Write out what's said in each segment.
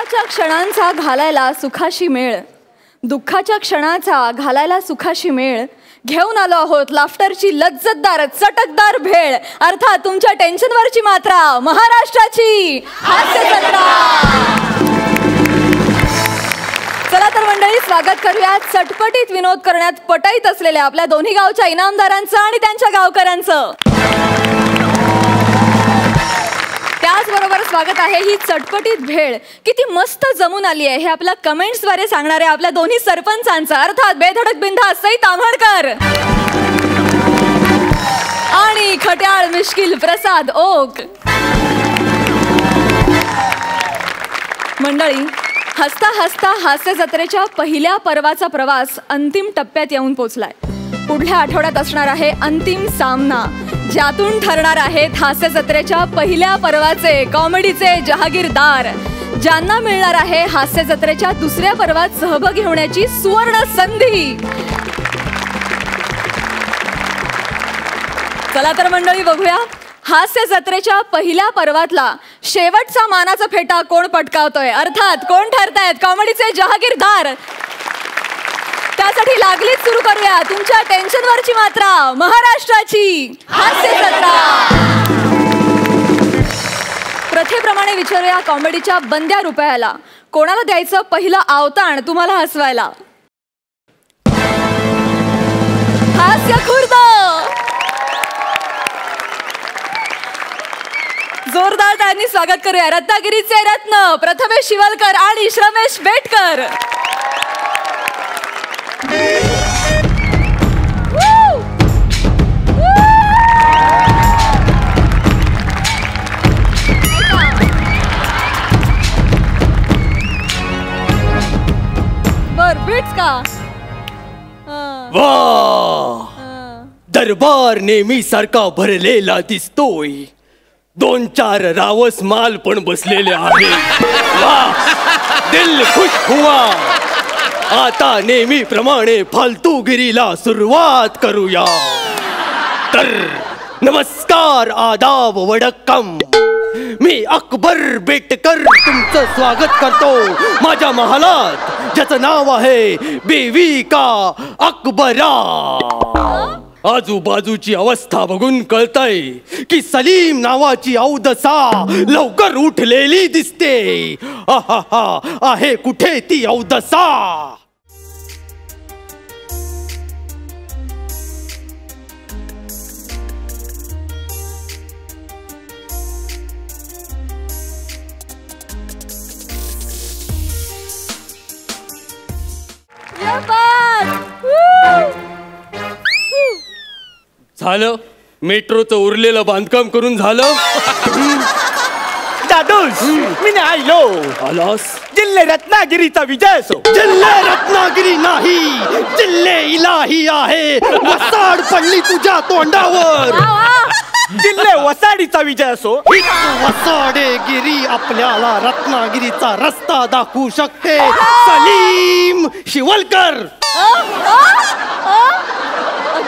सुखाच्या क्षणांचा घालायला सुखाशी मेळ, दुःखाच्या क्षणाचा घालायला सुखाशी मेळ, घेऊन आलो आहोत लाफ्टरची लज्जतदार चटकदार भेळ, अर्थात तुमच्या टेन्शनवरची मात्रा, महाराष्ट्राची हास्य जत्रा. चला तर मंडळी, स्वागत करूया चटपटीत विनोद करण्यात पटाईत असलेल्या आपल्या दोन्ही गावच्या इनामदारांचं आणि त्यांच्या गावकऱ्यांचं. त्याचबरोबर स्वागत आहे ही चटपटीत भेळ किती मस्त जमून आली आहे हे आपल्या कमेंट्सद्वारे सांगणारे आपल्या दोन्ही सरपंचांचं, अर्थात बेधडक बिंदास सई ताम्हणकर आणि खट्याळ मिश्किल प्रसाद ओक. मंडळी, हसता हसता हास्य जत्रेच्या पहिल्या पर्वाचा प्रवास अंतिम टप्प्यात येऊन पोचलाय. पुढल्या आठवड्यात असणार आहे अंतिम सामना, ज्यातून ठरणार आहेत हास्य जत्रेच्या पहिल्या पर्वाचे कॉमेडीचे जहागीरदार, ज्यांना मिळणार आहे हास्य जत्रेच्या दुसऱ्या पर्वात सहभागी होण्याची सुवर्ण संधी. चला तर मंडळी, बघूया हास्य जत्रेच्या पहिल्या पर्वातला शेवटचा मानाचा फेटा कोण पटकावतोय, अर्थात कोण ठरतायत कॉमेडीचे जहागीरदार. त्यासाठी लागलीच सुरू करूया तुमच्या टेन्शनवरची मात्रा, महाराष्ट्राची हास्य जत्रा. प्रथेप्रमाणे विचारूया कॉमेडीच्या बंद्या रुपयाला, कोणाला द्यायचं पहिलं आवताण तुम्हाला हसवायला. हास्य खुर्द. जोरदार टाळ्यांनी स्वागत करूया रत्नागिरीचे रत्न प्रथमेश शिवलकर आणि श्रमेश बेटकर. बर बीट्स का वाह, दरबार नेहमी सारखा भरलेला दिसतोय. 2-4 रावस माल पण बसलेले आहेत. वाह, दिल खुश हुआ. आता नेहमीप्रमाणे फालतूगिरीला सुरुवात करूया. तर नमस्कार, आदाब, वडक्कम. मी अकबर बेटकर तुमचं स्वागत करतो माझ्या महालात, ज्याचं नाव आहे बेवी का अकबरा. आजूबाजूची अवस्था बघून कळतंय की सलीम नावाची औदसा लवकर उठलेली दिसते. आहे कुठे ती औदसा? झालं, मेट्रोचं उरलेलं बांधकाम करून झालं. दादूस, मी आलो. आलास? जिल्हे रत्नागिरीचा विजय असो. जिल्हे रत्नागिरी नाही, जिल्हे इलाही आहे. वसाड पडली तुझ्या तोंडावर. जिल्हे वसाडीचा विजय असो. वसाडेगिरी आपल्याला रत्नागिरीचा रस्ता दाखवू शकते. सलीम शिवलकर,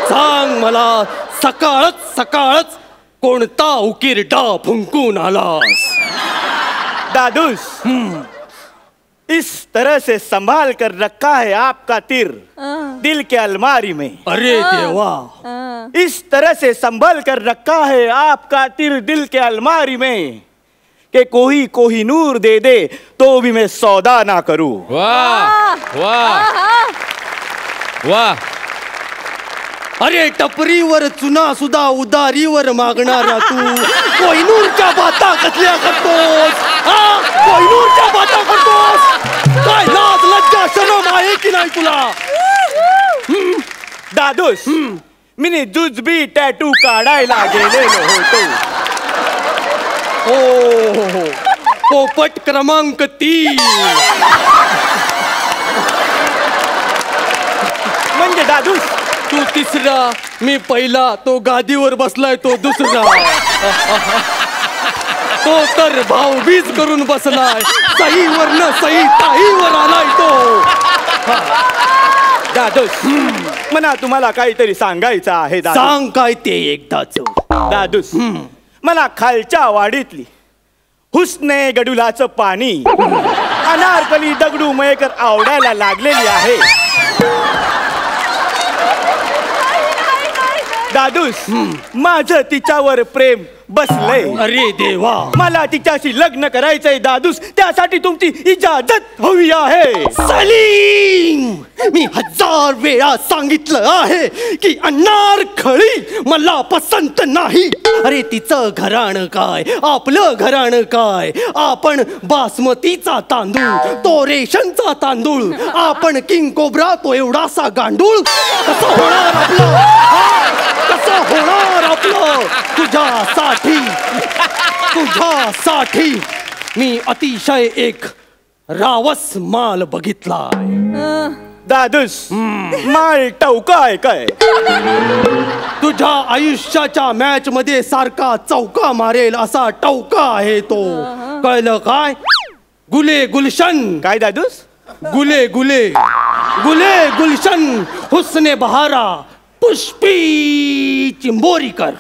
सांग मला, सकाळच कोणता उकिरडा फुंकून आलास? दादूस, इस तरह से संभाल कर रखा है आपका तीर दिल के अलमारी में. अरे देवा, इस तरह से संभाल कर रखा है आपका तीर दिल के अलमारी में कि कोई नूर दे दे तो भी मैं सौदा ना करूं. वाह वाह वाह. अरे टपरीवर चुना सुद्धा उदारीवर मागणारा तू कोहिनूरच्या बाता कसल्या करतोस? कोहिनूरच्या बाता करतोस? काय लाज लज्जा शरम आहे की नाही तुला? दादूस, मी जुजबी टॅटू काढायला गेलेलो होतो. हो, पोपट क्रमांक 3. म्हणजे दादूस तू तिसरा, मी पहिला. तो गादीवर बसलाय तो दुसरा. तो तर भाऊबीज करून बसलाय. सईवर न सई ताईवर आलाय तो. दादूस, मला तुम्हाला काहीतरी सांगायचं आहे. सांग काय ते एकदाच. दादूस, मला खालच्या वाडीतली हुसने गडुलाचं पाणी अनारकली दगडू मयेकर आवडायला लागलेली आहे. दादूस माझं तिच्यावर प्रेम बसलंय. अरे देवा, मला तिच्याशी लग्न करायचंय दादूस. त्यासाठी तुमची इजाजत हवी आहे. सलीम, मी 1000 वेळा सांगितलं आहे की अनारखळी मला पसंत नाही. अरे तिचं घराणं काय, आपलं घराणं काय. आपण बासमतीचा तांदूळ, तो रेशनचा तांदूळ. आपण किंग कोब्रा, तो एवढासा गांडूळ. कसं होणार आपलं, कसं होणार आपलं. तुझ्यासाठी मी अतिशय एक रावस माल बघितलाय. दादूस माल टवकाय काय. तुझ्या आयुष्याच्या मॅच मध्ये सारखा चौका मारेल असा टवका आहे तो. कळलं काय. गुले गुलशन. काय दादूस. गुले गुले गुले गुलशन हुस्ने बहारा पुष्पी चिंबोरीकर.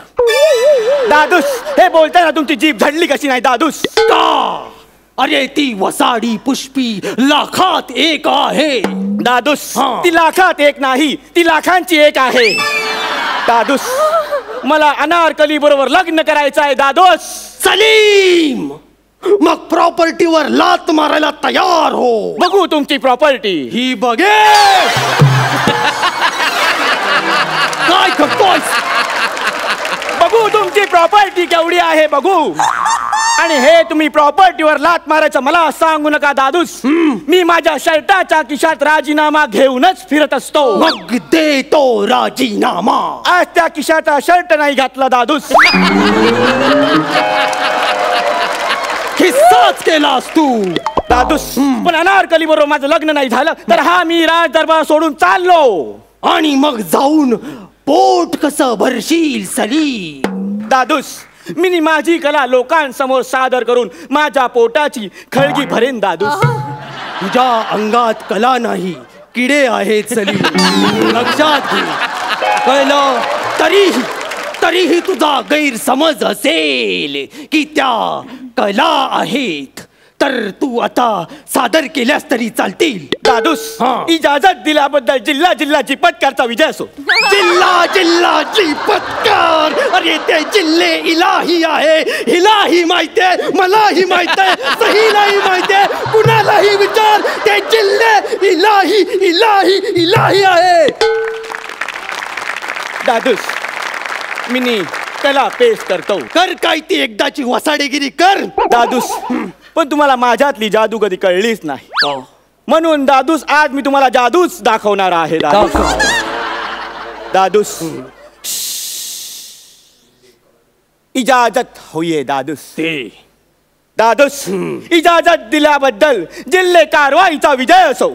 दादूस हे बोलताना तुमची जीभ झडली कशी नाही दादूस. का. अरे ती वसाडी पुष्पी लाखात एक आहे. दादूस ती लाखात एक नाही, ती लाखांची एक आहे. दादूस मला अनारकली बरोबर लग्न करायचं आहे दादूस. सलीम, मग प्रॉपर्टीवर लात मारायला तयार हो. बघू तुमची प्रॉपर्टी. ही बघे. काय करतोय. बघू तुमची प्रॉपर्टी केवढी आहे बघू. आणि हे तुम्ही प्रॉपर्टीवर लात मारायचं मला सांगू नका दादूस. मी माझ्या शर्टाच्या खिशात राजीनामा घेऊनच फिरत असतो. मग दे तो राजीनामा. आज त्या खिशाचा शर्ट नाही घातला दादूस. किस्साच केलास तू दादूस. पण अनारकली बरोबर माझं लग्न नाही झालं तर हा मी राज दरबार सोडून चाललो. आणि मग जाऊन पोट कसं भरशील सलीम. दादूस मी माझी कला लोकांसमोर सादर करून माझ्या पोटाची खळगी भरेन दादूस. तुझ्या अंगात कला नाही, किडे आहेत सलीम. लक्षात घे. कळलं. तरीही तुझा गैरसमज असेल की त्या कला आहेत तर तू आता सादर केल्यास तरी चालतील. दादूस इजाजत दिल्याबद्दल जिल्हा जिल्ह्याची पत्कारचा विजय असो. जिल्हाची पत्कार. अरे ते जिल्हे इलाही आहे. हिलाही माहितीये, मलाही माहितीये, सहीलाही माहितीये. कुणालाही विचार, ते जिल्हे इलाही आहे. दादूस मिनी कला पेश करतो. कर काय ती एकदाची वसाडेगिरी कर. दादूस पण तुम्हाला माझ्यातली जादू कधी कळलीच नाही. म्हणून दादूस आज मी तुम्हाला जादूच दाखवणार आहे. दादूस इजाजत होईये दादूस. दादूस इजाजत दिल्याबद्दल जिल्हे कारवाईचा विजय असो.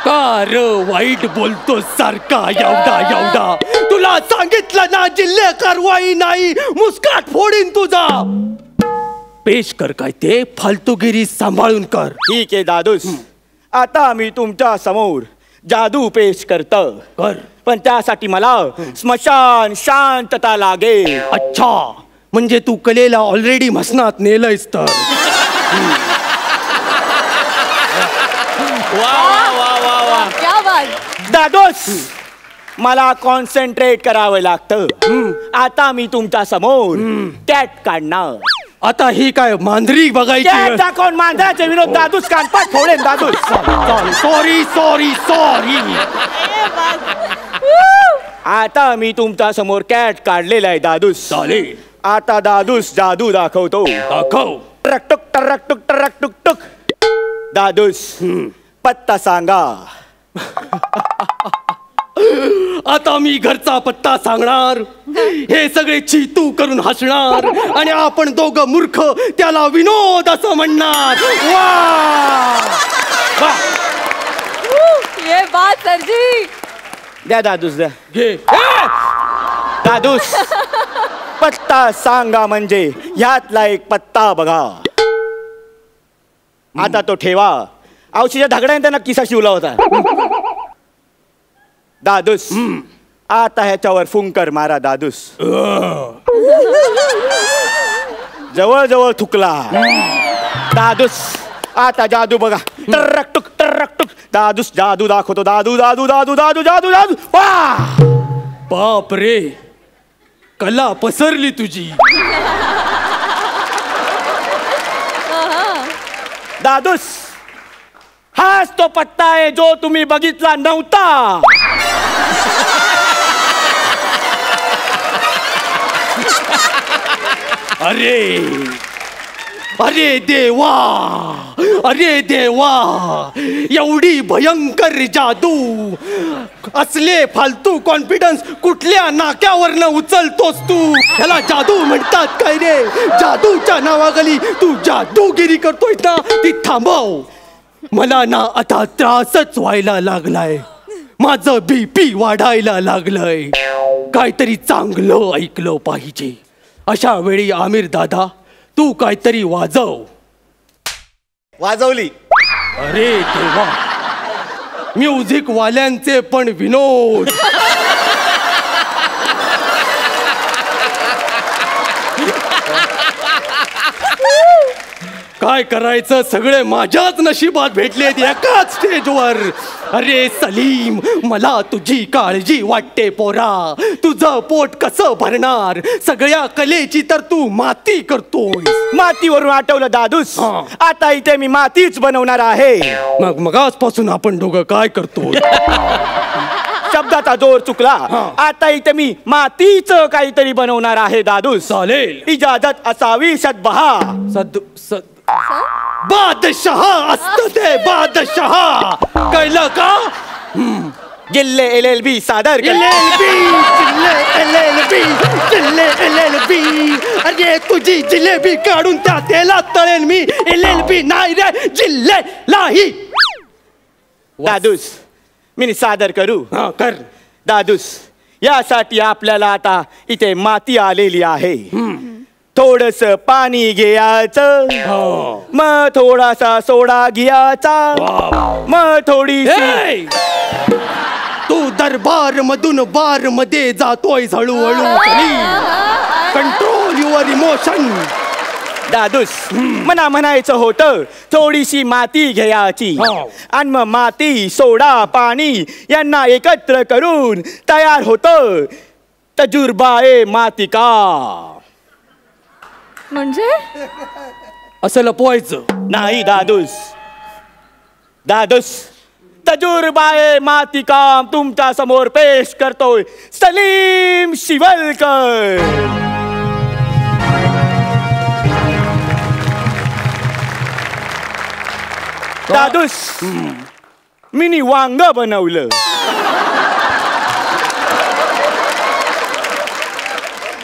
कार वाईट बोलतो सारखा एवढा. तुला सांगितलं ना जिल्हे कारवाई नाही, मुस्काट फोडीन तुझा. पेश कर काय ते फालतूगिरी सांभाळून कर. ठीक आहे दादूस. आता मी तुमच्या समोर जादू पेश करतो. कर. पण त्यासाठी मला स्मशान शांतता लागेल. अच्छा, म्हणजे तू कलेला ऑलरेडी मसनात नेलंयस तर. क्या बात. दादोस मला कॉन्सन्ट्रेट करावं लागतं. आता मी तुमच्या समोर कॅट काढणार. आता ही काय मांजरी बघायची. कॅट दाखवून मांजराचे विनोद दादूस कानपात फोडेन दादूस. सॉरी. आता मी तुमच्या समोर कॅट काढलेला आहे दादूस. चालेल. आता दादूस जादू दाखवतो. दाखव. टक टुक. दादूस पत्ता सांगा. आता मी घरचा पत्ता सांगणार. हे सगळे चीतू करून हसणार आणि आपण दोघं मूर्ख त्याला विनोद असं म्हणणार. वा. ये बात सरजी. द्या दादूस द्या. घे. दादूस पत्ता सांगा म्हणजे ह्यातला एक पत्ता बघा. आता तो ठेवा. औषधाच्या धागड्याने त्यांना किसा शिवला होता. दादूस आता ह्याच्यावर फुंकर मारा दादूस. जवळ जवळ थुकला. दादूस आता जादू बघा. टर्रकटुक टर्रकटुक. दादूस जादू दाखवतो. दादू दादू दादू दादू जादू दादू. वा बाप रे, कला पसरली तुझी. दादूस हाच तो पत्ता आहे जो तुम्ही बघितला नव्हता. अरे अरे देवा, अरे देवा, एवढी भयंकर जादू, असले फालतू कॉन्फिडन्स कुठल्या नाक्यावरनं उचलतोस तू? ह्याला जादू म्हणतात काय रे? जादूच्या नावाखाली तू जादूगिरी करतोय ना, ती थांबव. मला ना आता त्रासच व्हायला लागलाय. माझं BP वाढायला लागलंय. काहीतरी चांगलं ऐकलं पाहिजे. अशा वेळी आमिर दादा, तू काहीतरी वाजव. वाजवली. अरे देवा, म्युझिक वाल्यांचे पण विनोद. काय करायचं, सगळे माझ्याच नशिबात भेटलेत एकाच स्टेजवर. अरे सलीम, मला तुझी काळजी वाटते पोरा. तुझं पोट कसं भरणार? सगळ्या कलेची तर तू माती करतोय. मातीवरून आठवलं दादूस, हा. आता इथे मी मातीच बनवणार आहे. मग आजपासून आपण दोघं काय करतोय? शब्दाचा जोर चुकला. आता इथे मी मातीच काहीतरी बनवणार आहे दादूस. चालेल. इजाजत असावी सद्बहा. सद बादशहा असत ते, बादशहा. कळलं का? जिल्हे LLB सादर केले. LLB. अरे तुझी जिलेबी काढून त्या तेलात तळेल मी. LLB नाही रे, जिल्ह्यालाही. दादूस मी सादर करू. हा कर. दादूस, यासाठी आपल्याला आता इथे माती आलेली आहे. थोडस पाणी घ्यायचं, मग थोडासा सोडा घ्यायचा, मग थोडीशी. ए! तू दरबार मधून बार मध्ये जातोय हळूहळू. Control your emotion. दादूस, मना म्हणायचं होतं थोडीशी माती घ्यायची, आणि मग माती, सोडा, पाणी यांना एकत्र करून तयार होतं तजुर्बाए मातिका. म्हणजे असं लपवायचं नाही दादूस. दादूस, तजुर्बाए मातिका तुमच्या समोर पेश करतोय सलीम शिवलकर. दादूस, मिनी वांग बनवलं.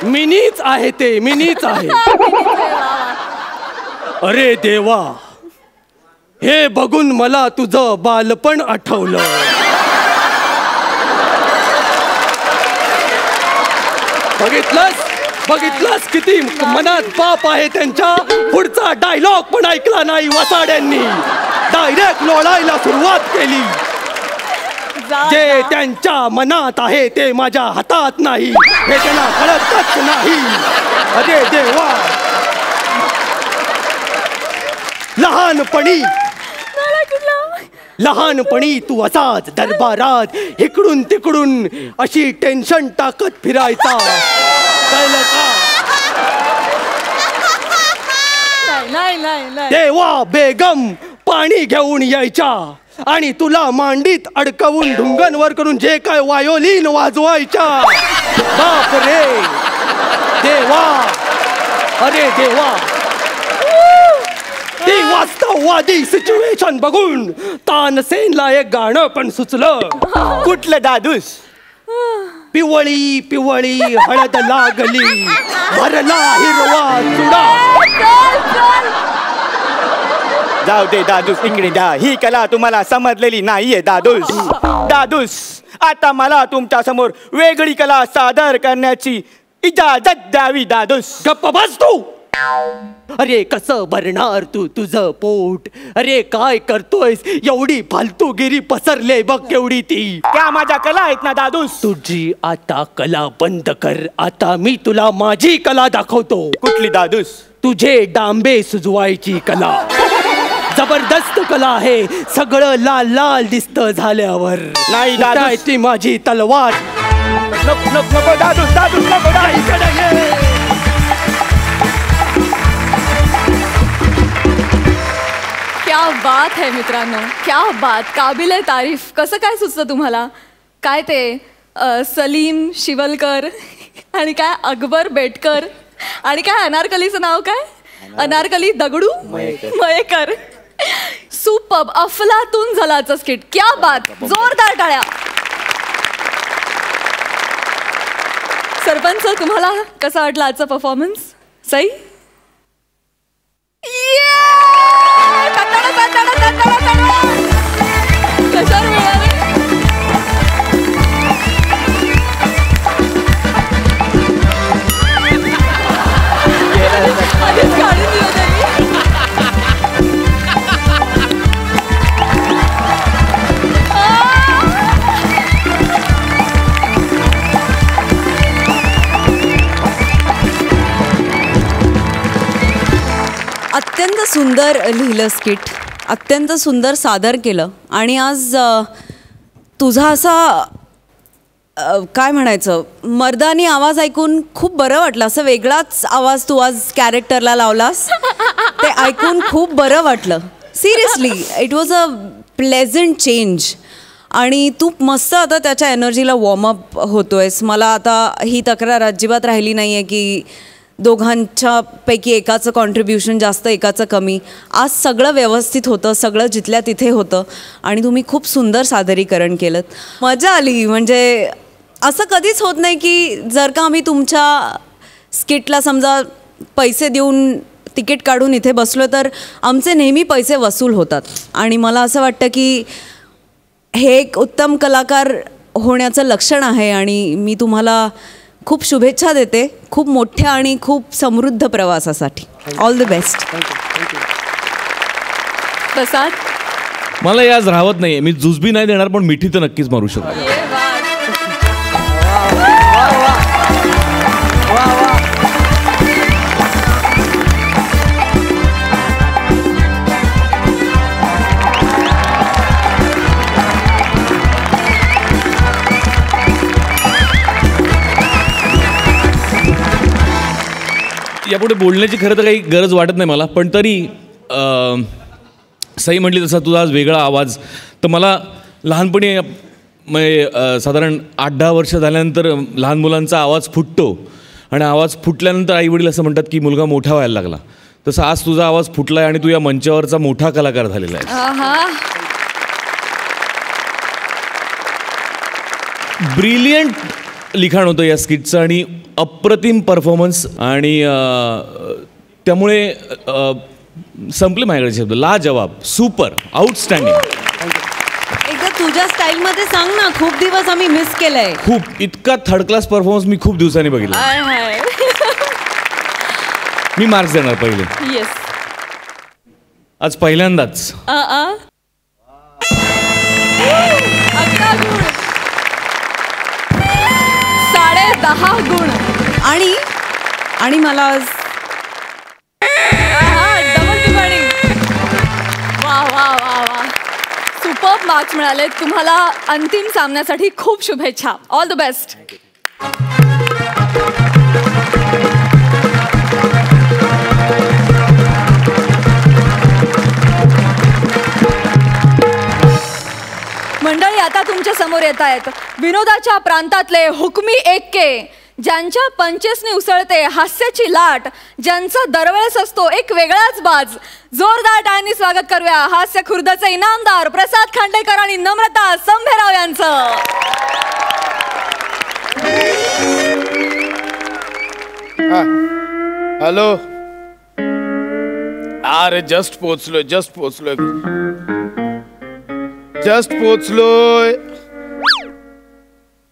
मिनीच आहे ते, मिनीच आहे. अरे देवा, हे बघून मला तुझं बालपण आठवलं. बघितलंस किती मनात पाप आहे त्यांच्या. पुढचा डायलॉग पण ऐकला नाही वसाड्यांनी. डायरेक्ट लोळायला सुरुवात केली. जे त्यांच्या मनात आहे ते माझ्या हातात नाही, हे त्यांना कळतच नाही. अरे देवा, लहानपणी तू असाच दरबारात इकडून तिकडून अशी टेन्शन टाकत फिरायचा. कळलं का? नाही. देवा बेगम पाणी घेऊन यायच्या आणि तुला मांडीत अडकवून ढुंगणवर करून जे काय वायोलिन वाजवायच्या. बाप रे देवा, अरे देवा. ती वास्तववादी सिच्युएशन बघून तानसेनला एक गाणं पण सुचलं. कुठलं दादूस? पिवळी पिवळी हळद लागली, भरला हिरवा चुडा. जाऊ दे दादूस, इकडे द्या. ही कला तुम्हाला समजलेली नाहीये दादूस. दादूस, आता मला तुमच्या समोर वेगळी कला सादर करण्याची इजाजत द्यावी दादूस. गप्प बस तू. अरे कसं भरणार तू तुझं पोट? अरे काय करतोयस? एवढी फालतूगिरी पसरले बघ केवढी ती. त्या माझ्या कला आहेत ना दादूस. तुझी आता कला बंद कर. आता मी तुला माझी कला दाखवतो. कुठली दादूस? तुझे डांबे सुजवायची कला. जबरदस्त कला आहे. सगळं लाल लाल दिसतं झाल्यावर. नाही दादूस. कुठे ती माझी तलवार? नको नको नको दादूस, दादूस नको दादूस. क्या बात है मित्रांनो, क्या बात. काबिले तारीफ. कसं काय सुचतं तुम्हाला? काय ते सलीम शिवलकर आणि काय अकबर बेटकर आणि काय अनारकलीचं नाव काय? अनारकली दगडू मयेकर. सुपर्ब, अफलातून झालाचं स्किट. क्या बात. जोरदार टाळ्या. सरपंच तुम्हाला कसा वाटला आजचा परफॉर्मन्स? सई? कशावर मिळाले? आधीच काढून दिलं त्यांनी. अत्यंत सुंदर लिहिलं स्किट, अत्यंत सुंदर सादर केलं. आणि आज तुझा असा काय म्हणायचं, मर्दानी आवाज ऐकून खूप बरं वाटलं. असं वेगळाच आवाज तू आज कॅरेक्टरला लावलास, ते ऐकून खूप बरं वाटलं. Seriously it was a pleasant change. आणि तू मस्त आता त्याच्या एनर्जीला वॉर्मअप होतोयस. मला आता ही तक्रार अजिबात राहिली नाही आहे की दोघांच्या पैकी एकाचं कॉन्ट्रीब्युशन जास्त एकाचं कमी. आज सगळं व्यवस्थित होतं, सगळं जिथल्या तिथे होतं आणि तुम्ही खूप सुंदर सादरीकरण केलं. मजा आली. म्हणजे असं कधीच होत नाही की जर का आम्ही तुमच्या स्किटला समजा पैसे देऊन तिकीट काढून इथे बसलो तर आमचे नेहमी पैसे वसूल होतात. आणि मला असं वाटतं की हे एक उत्तम कलाकार होण्याचं लक्षण आहे. आणि मी तुम्हाला खूप शुभेच्छा देते खूप मोठ्या आणि खूप समृद्ध प्रवासासाठी. All the best. प्रसाद? मला हे आज राहत नाहीये. मी जुजबी नाही देणार पण मिठी तर नक्कीच मारू शकतो. यापुढे बोलण्याची खरं तर काही गरज वाटत नाही मला, पण तरी सई म्हटली तसा तुझा आज वेगळा आवाज. तर मला लहानपणी म्हणजे साधारण 8-10 वर्ष झाल्यानंतर लहान मुलांचा आवाज फुटतो आणि आवाज फुटल्यानंतर आईवडील असं म्हणतात की मुलगा मोठा व्हायला लागला. तसं आज तुझा आवाज फुटला आहे आणि तू या मंचावरचा मोठा कलाकार झालेला आहे. ब्रिलियंट लिखाण होतं या स्किटचं आणि अप्रतिम परफॉर्मन्स. आणि त्यामुळे संपले माझ्याकडे शब्द. लाजवाब, सुपर, आउटस्टँडिंग. एकदा तुझ्या स्टाईलमध्ये सांग ना. खूप दिवस आम्ही मिस केलंय. खूप. इतका थर्ड क्लास परफॉर्मन्स मी खूप दिवसांनी बघितला. मी मार्क्स देणार पहिले. येस. आज पहिल्यांदाच 11 गुण. 10.5 गुण. आणि मला आज डबल टिप्पणी. वा वा वा वा. सुपर्ब मार्क्स मिळाले तुम्हाला. अंतिम सामन्यासाठी खूप शुभेच्छा. All the best. मंडळी, आता तुमच्या समोर येत आहेत विनोदाच्या प्रांतातले हुकमी एक्के, ज्यांच्या पंचेसने उसळते हास्याची लाट, ज्यांचा दरवेळेस असतो एक वेगळाच बाज. जोरदार टाळ्यांनी स्वागत करूया हास्य खुर्दचे इनामदार प्रसाद खांडेकर आणि नम्रता संभेराव यांचं. हॅलो. अरे जस्ट पोचलोय.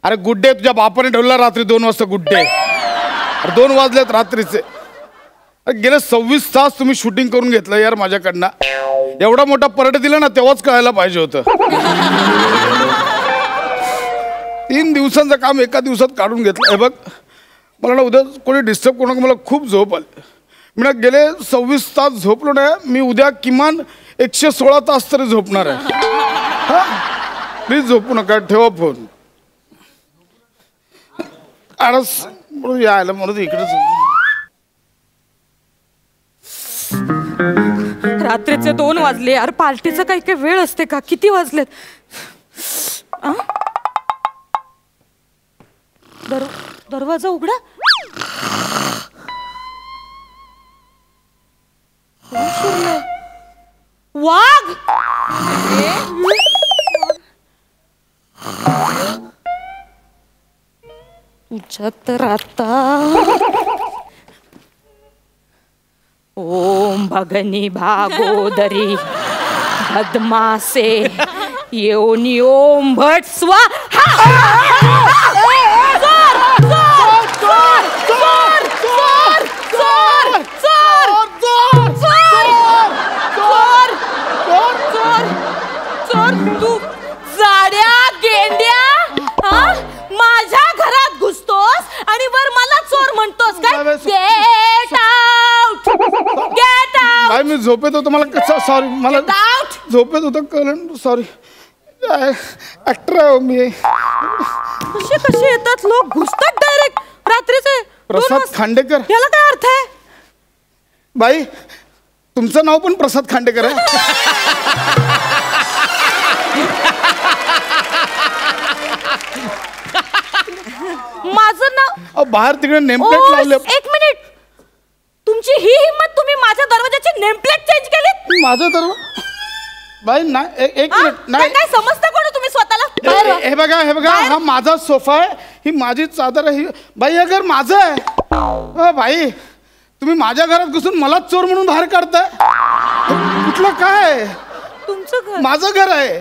अरे गुड डे. तुझ्या बापाने ठेवला रात्री 2 वाजता गुड डे. 2 वाजलेत रात्रीचे. गेले 26 तास तुम्ही शूटिंग करून घेतलं यार माझ्याकडनं. एवढा मोठा पर्ट दिला ना तेव्हाच कळायला पाहिजे होतं. 3 दिवसांचं काम एका दिवसात काढून घेतलं. हे बघ मला ना उद्या कोणी डिस्टर्ब करू नका, मला खूप झोप आली. मी ना गेले 26 तास झोपलो नाही. मी उद्या किमान 116 तास तरी झोपणार आहे. हा प्लीज झोपू नका, ठेवा फोन. आळस म्हणून यायला म्हणून इकडेच. रात्रीचे 2 वाजले यार. पार्टीचं काही काही वेळ असते का? किती वाजलेत? दरवाजा उघडा. वाघ. तुझ्या तर आता ओम भगनी भागोदरी बदमासे योनी ओम भट तू जाड्या गेंड्या माझ्या घरात घुसतोस आणि वर मला चोर म्हणतोस काय? Get out, get out. काय मी झोपेत होतो, मला सॉरी, मला झोपेत होतं कळलं, सॉरी. ऍक्टर आहे मी. कसे येतात लोक, घुसतात डायरेक्ट रात्रीचे. प्रसाद खांडेकर. याला काय अर्थ आहे? बाई तुमचं नाव पण प्रसाद खांडेकर आहे? माझं नाव बाहेर तिकडे नेमप्लेट लावले. 1 मिनिट, तुमची ही हिम्मत, तुम्ही माझ्या दरवाजाची नेमप्लेट चेंज केली? माझं दरवाजा बाई नाही, एक मिनिट नाही. काय समजता कोण तुम्ही स्वतःला? हे बघा, हे बघा, हा माझा सोफा आहे, ही माझी चादर आहे. बाई हे घर माझं आहे. बाई तुम्ही माझ्या घरात घुसून मलाच चोर म्हणून बाहेर काढताय. कुठलं काय? तुमचं घर? माझं घर आहे.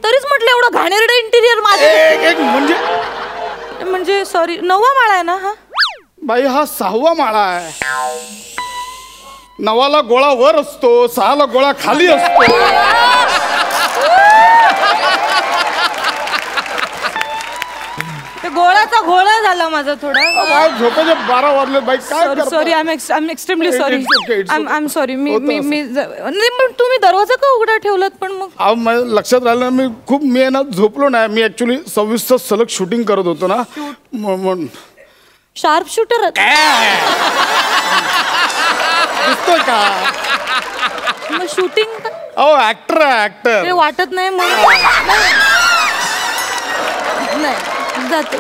तरीच म्हटलं एवढं घाणेरडं इंटिरियर माझं. एक म्हणजे सॉरी, 9वा माळा आहे ना हा? बाई हा 6वा माळा आहे. 9ला गोळा वर असतो, 6ला गोळा खाली असतो. गोळाचा घोळा झाला माझा थोडा. झोपेचे 12 वाजले बाई. काय sorry, I am extremely sorry. I am sorry. तुम्ही दरवाजा का उघडा ठेवलात पण मग? लक्षात राहिलं, मी आहे ना झोपलो नाही. मी ऍक्च्युली 26 तास सलग शूटिंग करत होतो ना. शार्प शूटर दिसतोय का? मग शूटिंग? ऍक्टर आहे, ऍक्टर. ते वाटत नाही मग. नाही जात.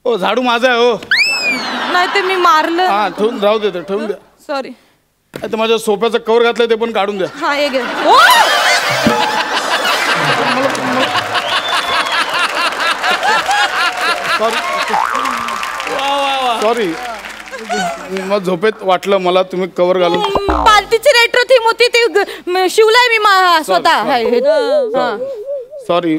ओ झाडू माझा आहे. हो नाही ते मी मारलं. हा ठेवून राहू दे, ठेवून द्या. सॉरी. आता माझ्या सोफ्याचं कवर घातलंय ते पण काढून द्या. हा हे घे. सॉरी मग झोपेत वाटलं मला तुम्ही कवर घालून. पार्टीची रेट्रो थीम होती ती शिवलाय मी स्वतः. सॉरी.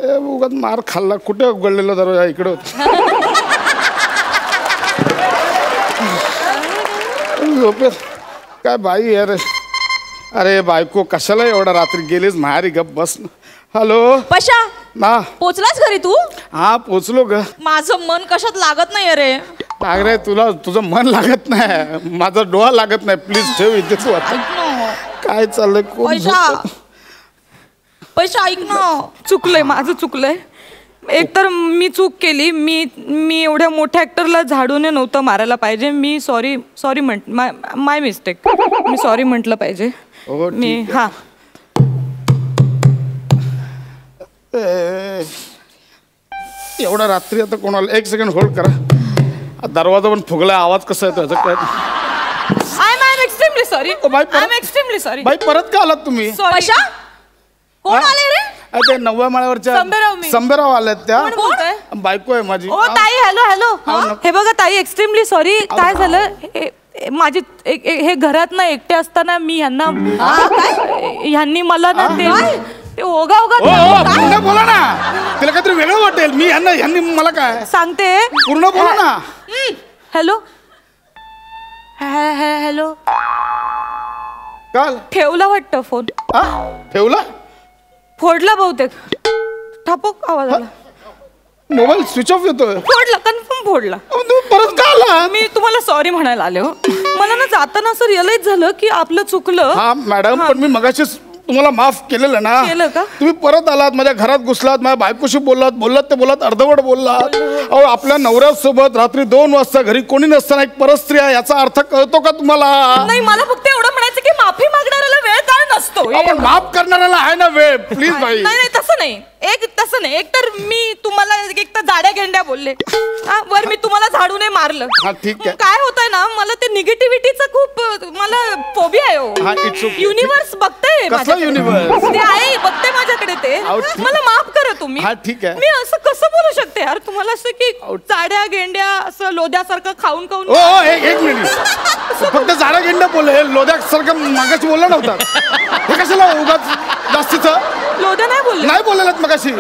उगाच मार खाल्ला. कुठे उघडलेला दरवाजा? इकडे होता. झोपेत काय बाई यार. अरे बायको कशाला एवढा रात्री गेलीस माहेरी? गप बस. हॅलो पशा ना, पोचलास घरी तू? हा पोचलो ग. माझं मन कशात लागत नाही रे. रे तुला तुझं मन लागत नाही, माझा डोळा लागत नाही. प्लीज ठेव इथेच. काय चाललंय? पैसा ऐक ना. चुकलंय माझं, चुकलंय. एकतर मी चूक केली. मी एवढ्या मोठ्या ऍक्टरला झाडूने नव्हतं मारायला पाहिजे. मी सॉरी माय मिस्टेक. मी सॉरी म्हटलं पाहिजे. मी हा एवढा रात्री आता कोणाला? 1 सेकंड होल्ड करा. दरवाजा पण फुगलाय. आवाज कसा येतो याचा काय? I am extremely sorry. I am extremely sorry. बाई परत का आलात तुम्ही? पशा कोण आले रे? ते 9व्या माळ्यावरच्या संबेराव आल्यात. त्या बायको आहे माझी. ओ ताई, हॅलो. हे बघा ताई, एक्स्ट्रीमली सॉरी. काय झालं, माझी हे घरात ना एकटे असताना मी ह्यांनी मला ना ते ओगा बोला ना. तिला काहीतरी वेगळं वाटेल. मी ह्यांनी मला काय सांगते. पूर्ण बोला ना. Hello hello. काल ठेवला वाटतं फोन. ठेवला फोडला बहुतेक. ठापूक आवाज आला. मोबाईल स्विच ऑफ येतोय. फोडला कन्फर्म फोडला. तुम्ही परत का आला? मी तुम्हाला सॉरी म्हणायला आले हो. मला ना जाताना असं रिअलाइज झालं की आपलं चुकलं. हा मॅडम पण मी मगाशी तुम्हाला माफ केलेलं ना. केलं का? तुम्ही परत आलात माझ्या घरात घुसलात माझ्या बायकोशी बोललात ते बोललात अर्धवट बोललात. अहो आपल्या नवऱ्यासोबत रात्री 2 वाजता घरी कोणी नसताना एक परस्त्री आहे याचा अर्थ कळतो का तुम्हाला? नाही मला फक्त एवढं म्हणायचं की माफी मागणाऱ्याला वेळ काय नसतो. आपण माफ करणाऱ्याला आहे ना वेळ. प्लीज बाई. नाही तसं नाही. तसं नाही. एक तर मी तुम्हाला एक तर जाड्या गेंड्या बोलले. वर मी तुम्हाला झाडूने मारलं. हा ठीक आहे. काय होतंय ना मला ते निगेटिव्हिटीचं खूप मला फोबिया आहे हो. युनिव्हर्स बघते. कसला युनिव्हर्स? ते आहे बघते माझ्याकडे ते. मला माफ करा तुम्ही. हा ठीक आहे. मी असं कसं बोलू शकते यार तुम्हाला असं की जाड्या गेंड्या असं लोद्यासारखं खाऊन खाऊन. हो एक मिनिट. फक्त जाड्या गेंड्या बोलले लोद्यासारखं मागाशी बोलला नव्हता. हे कशाला उगाच जास्तीचं लोद्या नाही बोलले. नाही बोललेलात मगाशी.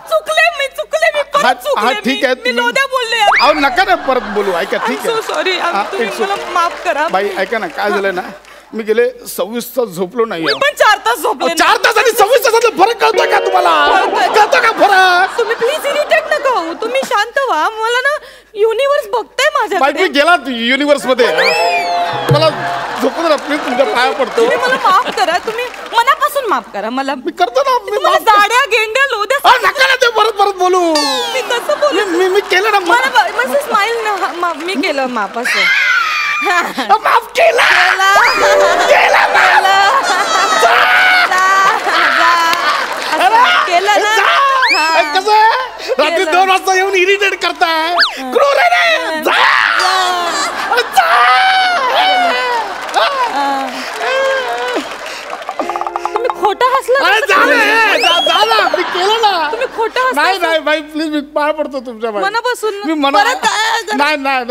चुकले मी परत चुकले. ठीक आहे. मी लोद्या बोलले. अहो नका ना परत बोलू. ऐका ठीक आहे. सॉरी तुम्ही मला माफ करा. बाई ऐका ना काय झालंय ना मी गेले 26 तास झोपलो नाही. पण 4 तास झोपले. 4 तास आणि 26 तासाचा फरक कळतोय का तुम्हाला? कळतो का फरक? तुम्ही प्लीज इरिटेट नका होऊ. तुम्ही शांत व्हा. मला ना युनिव्हर्स बघताय बाई माझ्याकडे. मी गेलात युनिव्हर्स मध्ये. मला झोपू दे प्लीज तुमच्या पाया पडतो. तुम्ही मला माफ करा. तुम्ही मनापासून माफ करा मला. मी करतो ना. मी तुम्हाला जाड्या गेंड्या लोद्या नका ना ते परत बोलू. मी कसं बोलू. मी केलं ना. मला स्माइल ना मी केलं माफ असं. माफ केला. केलं ना. कसं रात्री 2 वाजता येऊन इरिटेट करताय. क्रूर आहे रे. तुम्ही खोटं हसला. मी केलं ना. तुम्ही खोटं हसला. नाही बाई प्लीज मी पाय पडतो तुमच्या बाई. मनापासून मी नाही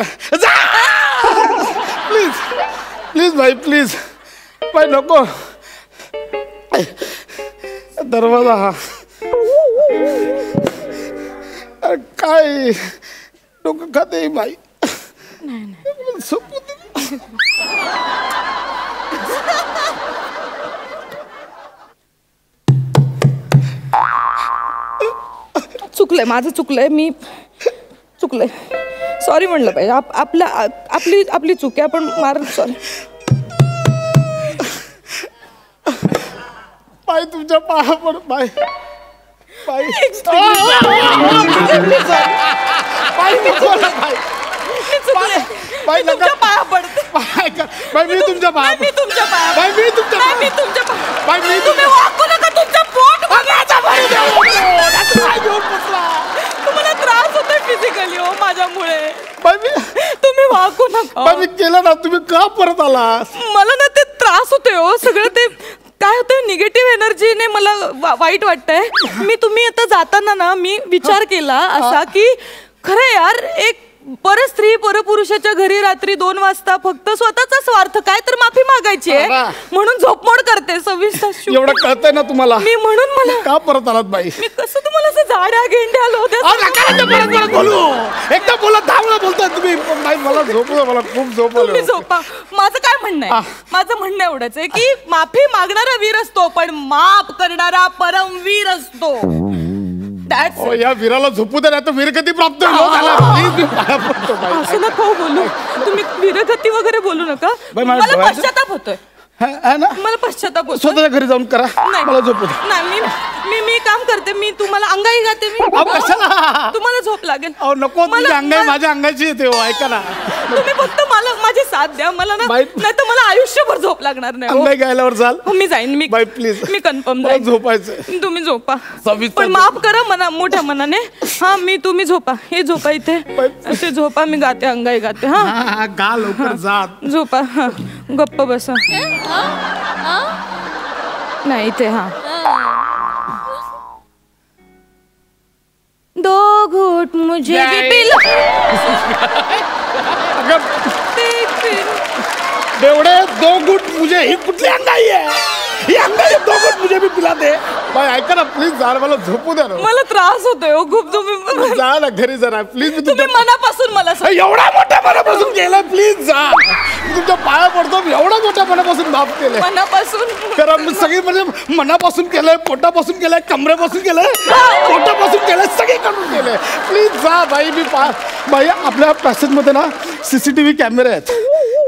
प्लीज बाई प्लीज बाई नको. दरवाजा हा काय डोकं खाते बाई. चुकलंय माझं चुकलंय. मी चुकलंय. सॉरी म्हणलं पाहिजे. आपली चूक आहे. आपण मार. सॉरी बाई तुमच्या पाया पड बाई. बाई बाई तुमच्या पाया पडते. बाई मी तुमच्या पाया. मी तुमच्या पाया. बाई मी तुमच्या नाही मी तुमच्या पाया. बाई मी तुम्ही वाकू नका. तुमचं पोट तुम्हाला त्रास होतोय फिजिकली हो माझ्यामुळे. बाई मी तुम्ही वाकू नका. बाई मी केलं ना. तुम्ही का परत आला? मला ना ते त्रास होतोय हो सगळं. ते काय होतं निगेटिव्ह एनर्जीने मला वाईट वाटतंय. तुम्ही आता जाताना ना मी विचार केला असा की खरं यार एक परस्त्री परपुरुषाच्या घरी रात्री 2 वाजता फक्त स्वतःचा स्वार्थ काय तर माफी मागायची आहे म्हणून झोपमोड करते 26 तास. एवढं कळतंय ना तुम्हाला. मी म्हणून मला का परत आलात बाई? मी कसं तुम्हाला असं जाड्या गेंड्या परत बोलू. एकदा बोला 10 वेळा बोलताय तुम्ही. बाई मला झोपलं. मला खूप झोपलं. तुम्ही झोपा. माझं काय म्हणणं आहे माझं म्हणणं एवढंच आहे की माफी मागणारा वीर असतो पण माफ करणारा परमवीर असतो. या वीराला झोपू दे. तर वीरगती प्राप्त असं नका बोलू. तुम्ही वीरगती वगैरे बोलू नका. मला पश्चाताप होतोय. मला पश्चाताप होतो. स्वतःच्या घरी जाऊन करा. मला झोपू दे. नाही मी काम करते. मी तुम्हाला अंगाई गाते. मी तुम्हाला झोप लागेल. नको अंगाई माझ्या अंगाची येते. ऐका ना तुम्ही फक्त मला माझी साथ द्या. मला ना नाही तर मला आयुष्यभर झोप लागणार नाही. अंगाई गायल्यावर जाल. मी जाईन. Me by please me confirm जाईन. झोपायचं. तुम्ही झोपा पण माफ करा मना मोठ्या मनाने. तुम्ही झोपा. हे झोपा इथे असे झोपा. मी गाते अंगाई गाते. गा लवकर जात. झोपा. गप्प बसा. नाही इथे. दो घूट मुझे भी पिला. बेवडे 2 घूट मुझे ही कुठली अंगाई आहे? ये अंकल ये 2 घूंट मुझे भी पिला दे. बाई ऐका ना प्लीज जा ना, मला झोपू द्या ना. मला त्रास होतोय हो खूप. तुम्ही जा ना घरी जरा प्लीज. मी तुम्ही मनापासून मला एवढा मोठ्या मनापासून केलं प्लीज जा. मी तुमच्या पाया पडतो. एवढा मोठ्या मनापासून माफ केलंय. मनापासून कारण सगळी म्हणजे मनापासून केलंय, पोटापासून केलंय, कमरेपासून केलंय, पोटापासून केलंय, सगळीकडून केलंय. प्लीज जा बाई. बाई आपल्या पॅसेजमध्ये ना CCTV कॅमेरे आहेत.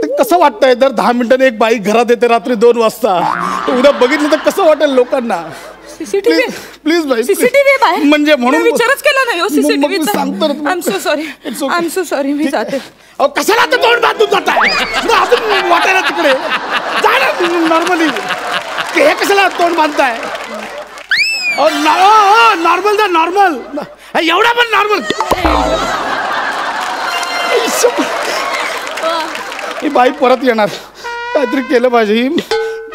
ते कसं वाटतंय जर 10 मिनिटांनी एक बाई घरात येते रात्री 2 वाजता, उद्या बघितलं तर कसं वाटेल लोकांना. प्लीज बाई. CCTV म्हणजे म्हणून विचारच केला नाही हो CCTV. सांगतो. I am so sorry. मी जाते. कशाला आता तोंड बांधून जाताय? अजून वाटायला तिकडे जा ना नॉर्मली. हे कशाला तोंड बांधताय? नॉर्मल जा नॉर्मल. एवढा पण नॉर्मल. ही बाई परत येणार. काहीतरी केलं पाहिजे.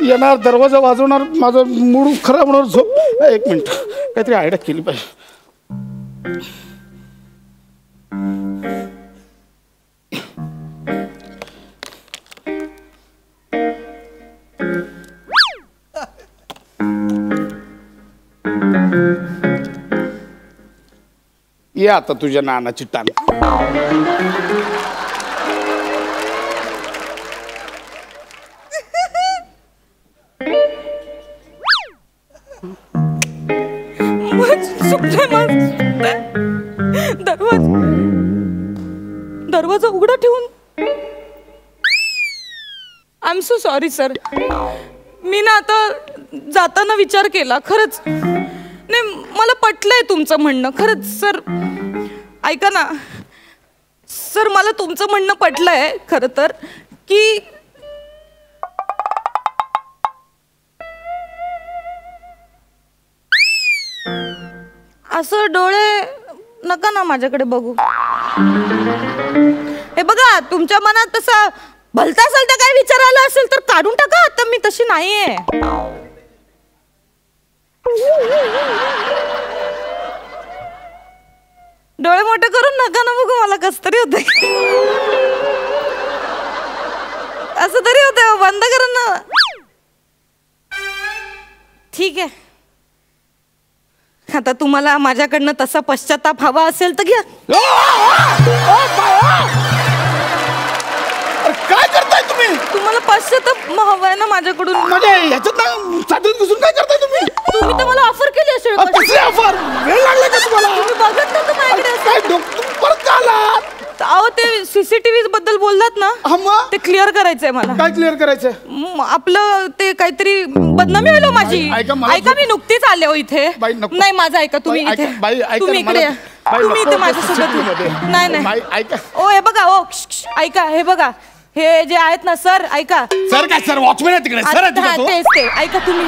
येणार दरवाजा वाजवणार. माझं मूड खराब होणार. झोप. 1 मिनिट काहीतरी आयडिया केली पाहिजे. ये आता तुझ्या नानाची टांग. दरवाजा उघडा ठेवून. I am so sorry sir. मी ना आता जाताना विचार केला खरंच. नाही मला पटलंय तुमचं म्हणणं खरंच सर. ऐका ना सर, मला तुमचं म्हणणं पटलंय खरं तर की असं डोळे नका ना माझ्याकडे बघू. हे बघा तुमच्या मनात तसा भलता सलता काय विचार आला असेल तर काढून टाका. आता मी तशी नाहीये. डोळे मोठे करून नका ना बघू. मला कस तरी होतंय. असं तरी होतंय. बंद करा ना. ठीक आहे. आता तुम्हाला माझ्याकडनं तसा पश्चाताप हवा असेल तर घ्या. काय करताय तुम्ही? तुम्हाला पश्चाताप हवाय ना माझ्याकडून? म्हणजे याच्यात साधून घुसून काय करताय तुम्ही? तुम्ही तर मला ऑफर केली असेल. कसली ऑफर? वेळ लागला का तुम्हाला? तुम्ही बघत नव्हतं माझ्याकडे. काय परत का आलात? अहो ते CCTV बद्दल बोललात ना, ते क्लिअर करायचंय मला. काय क्लिअर करायचंय? आपलं ते काहीतरी बदनामी होईल माझी. ऐका मी नुकतीच आले हो इथे. नाही माझं ऐका. तुम्ही इथे तुम्ही इकडे तुम्ही इथे माझ्यासोबत. नाही ऐका. ओ हे बघा. ओ ऐका. हे बघा हे जे आहेत ना सर. ऐका सर. काय सर? वॉचमॅन आहे तिकडे. सर तेच ते. ऐका तुम्ही.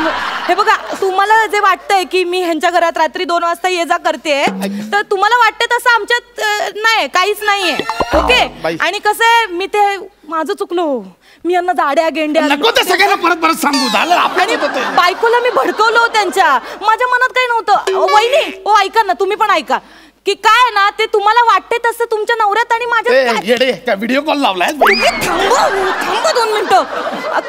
हे बघा तुम्हाला जे वाटतंय की मी ह्यांच्या घरात रात्री 2 वाजता ये जा करते तर तुम्हाला वाटतं तसं आमच्यात नाही. काहीच नाहीये. ओके. आणि कसं आहे मी ते माझं चुकलो. मी यांना दाड्या गेंड्या नको ते सगळ्यांना परत सांगू. झालं आणि बायकोला मी भडकवलं त्यांच्या. माझ्या मनात काही नव्हतं. वहिनी ओ ऐका ना. तुम्ही पण ऐका की काय ना ते तुम्हाला वाटते तसं तुमच्या नवऱ्यात आणि माझ्या व्हिडिओ कॉल लावलाय. थांबा 2 मिनिटं.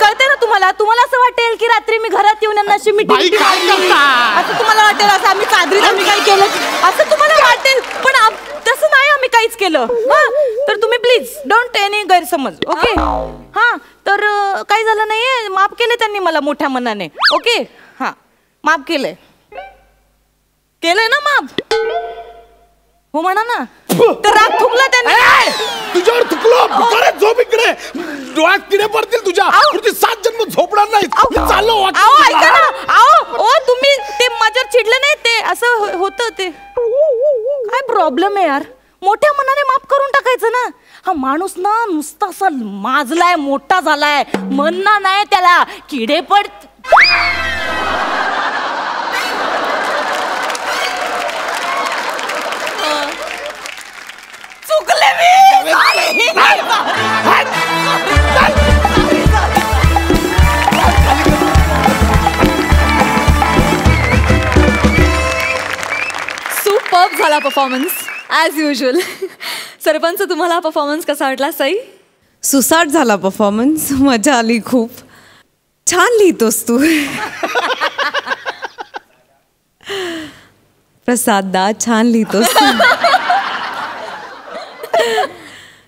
कळते ना तुम्हाला? तुम्हाला असं वाटेल की रात्री मी घरात येऊन यांना अशी मिठी असं तुम्हाला वाटेल. असं आम्ही चादरीत आम्ही काय केलं असं तुम्हाला वाटेल. पण तसं नाही आम्ही काहीच केलं. तर तुम्ही प्लीज डोंट एनी गैरसमज. ओके. तर काही झालं नाहीये. माफ केले त्यांनी मला मोठ्या मनाने. ओके. माफ केलंय ना माफ. हो म्हणा ना. तर राग थुकला त्यांनी. तुझ्यावर थुकलो. झोप इकडे. डोळ्यात किडे पडतील तुझ्या. 7 जन्म झोपणार नाही. चाललो. ऐका ना. ओ तुम्ही ते माझ्यावर चिडले नाही. ते असं होतं. ते काय प्रॉब्लेम आहे यार? मोठ्या मनाने माफ करून टाकायचं ना. हा माणूस ना नुसता असा माजलाय, मोठा झालाय. म्हणणं नाही त्याला किडे पड. चुकले मी. सुपर्ब झाला परफॉर्मन्स ॲज युजल. सरपंच तुम्हाला परफॉर्मन्स कसा वाटला? सई. सुसाट झाला परफॉर्मन्स. मजा आली खूप. छान लिहितोस तू. प्रसाद दा छान लिहितोस.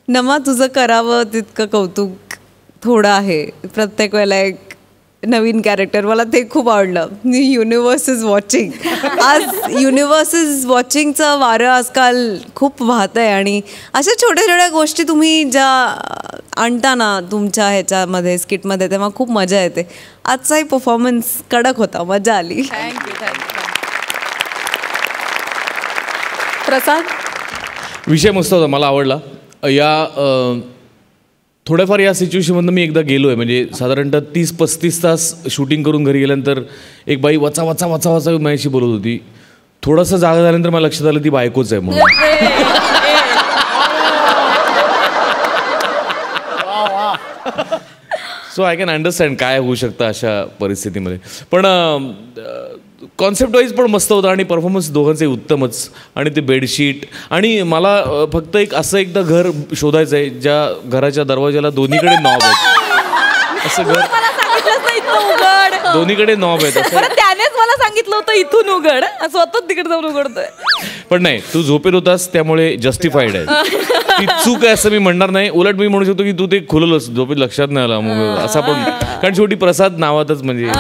नमा तुझं करावं तितकं कौतुक थोडं आहे. प्रत्येक वेळेला एक नवीन कॅरेक्टर, मला ते खूप आवडलं. Universe is watching. आज युनिवर्स इज वॉचिंगचं वारं आजकाल खूप वाहत आहे आणि अशा छोट्या छोट्या गोष्टी तुम्ही ज्या आणता ना तुमच्या ह्याच्यामध्ये स्किटमध्ये, तेव्हा खूप मजा येते. आजचाही परफॉर्मन्स कडक होता, मजा आली. थँक्यू. प्रसाद, विषय मस्त होता, मला आवडला. या थोड्याफार या सिच्युएशनमधनं मी एकदा गेलो आहे. म्हणजे साधारणतः 30-35 तास शूटिंग करून घरी गेल्यानंतर एक बाई वाचा वाचा वाचा वाचा माझ्याशी बोलत होती. थोडंसं जागा झाल्यानंतर मला लक्षात आलं ती बायकोच आहे म्हणून. सो आय कॅन अंडरस्टँड काय होऊ शकतं अशा परिस्थितीमध्ये. पण कॉन्सेप्ट वाईज पण मस्त होता आणि परफॉर्मन्स दोघांचे उत्तमच. आणि ते बेडशीट, आणि मला फक्त एक असं एकदा घर शोधायचं आहे ज्या घराच्या दरवाजाला दोन्हीकडे नॉब आहेत. असं घर दोन्हीकडे नॉब आहेत. त्यानेच मला सांगितलं होतं इथून उघड, स्वतःच तिकडे जाऊन उघडतोय. पण नाही, तू झोपेत होतास त्यामुळे जस्टिफाईड आहे. ती चूक आहे असं मी म्हणणार नाही. उलट मी म्हणू शकतो की तू ते खुलवलंस, झोपेत लक्षात नाही आला मग असा. पण कारण शेवटी प्रसाद नावातच म्हणजे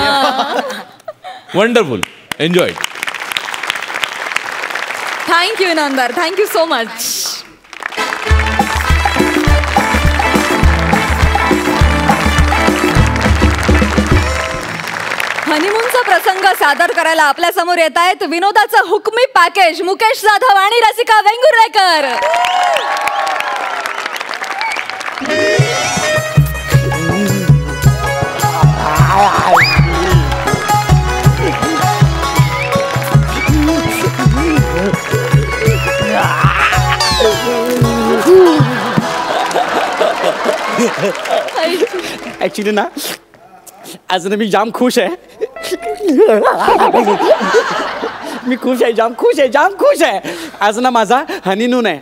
wonderful. Enjoy. Thank you Inamdar, thank you so much. हनीमूनचा प्रसंग सादर करायला आपल्या समोर येत आहेत विनोदाचं हुकमी पॅकेज मुकेश जाधव आणि रसिका वेंगुर्लेकर. ऍक्च्युली ना आज ना मी जाम खुश आहे. मी खुश आहे, जाम खुश आहे, जाम खुश आहे. आज ना माझा हनीमून आहे.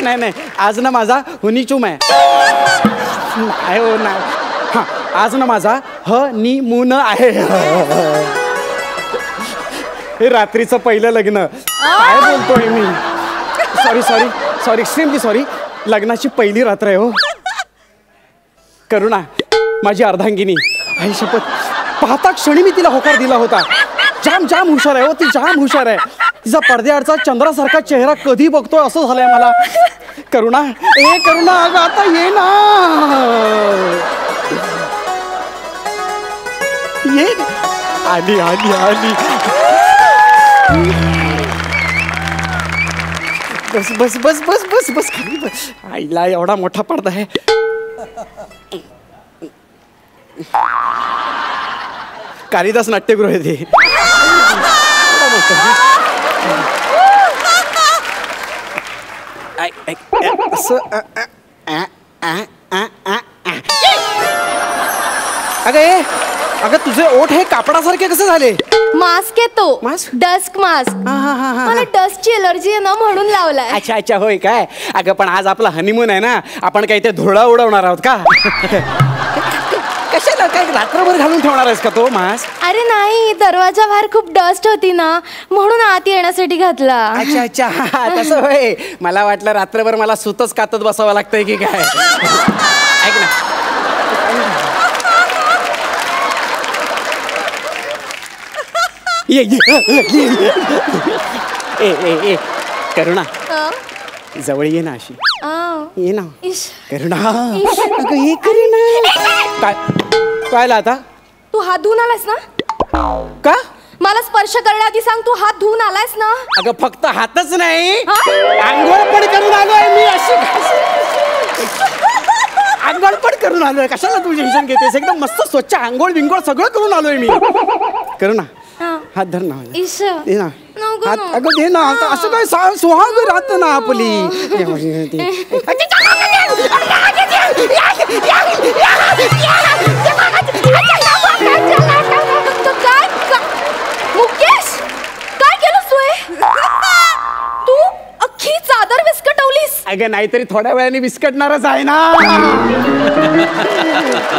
नाही नाही, आज ना माझा हुनीचूम आहे. नाही हो नाही, हां आज ना माझा हनीमून आहे. हे रात्रीचं पहिलं लग्न. काय बोलतोय मी? Sorry sorry sorry, extremely sorry. लग्नाची पहिली रात्र आहे हो. करुणा माझी अर्धांगिनी, आई शपथ, पाहता क्षणी मी तिला होकार दिला होता. जाम जाम हुशार आहे हो ती, जाम हुशार आहे. तिचा पडद्याआडचा चंद्रासारखा चेहरा कधी बघतोय असं झालंय मला. करुणा, ए करुणा, अगं आता ये ना, ये. आली आली आली. बस बस बस बस बस बस खाली बस. आईला एवढा मोठा पडदा आहे. कालिदास नाट्यगृह आहे ते. अगं अगं तुझे ओठ हे कापडासारखे कसे झाले? मास्क येतो, डस्क मास्क. मला डस्टची एलर्जी आहे ना म्हणून लावलाय. अच्छा अच्छा, होय काय? अगं पण आज आपला हनीमून आहे ना, आपण काही ते धुळा उडवणार आहोत का? कशाला, काय रात्रभर घालून ठेवणार आहेस का तो मास्क? अरे नाही, दरवाजा बाहेर खूप डस्ट होती ना म्हणून आत येण्यासाठी घातला. अच्छा अच्छा, तसं होय. मला वाटलं रात्रभर मला सुतच कातत बसावं लागतंय की काय. ऐक ना, ये ए करुणा, जवळ ये ना अशी. ये ना करुणा. अगं ये करुणा. काय काय आता? तू हात धुवून आलास ना? का? मला स्पर्श करण्याआधी सांग, तू हात धुवून आलास ना? अगं फक्त हातच नाही, आंघोळ पण करून आलोय मी. अशी आंघोळ पण करून आलोय. कशाला तू टेन्शन घेतेस? एकदम मस्त स्वच्छ आंघोळ बिंघोळ सगळं करून आलोय मी. करुणा, हात धर ना. दे ना हात. अगं दे ना. असं काय सुहाग राहत ना आपली. मुकेश, काय केलंस तू? तू अख्खी चादर विस्कटवलीस. अगं नाहीतरी थोड्या वेळाने विस्कटणारच आहे ना.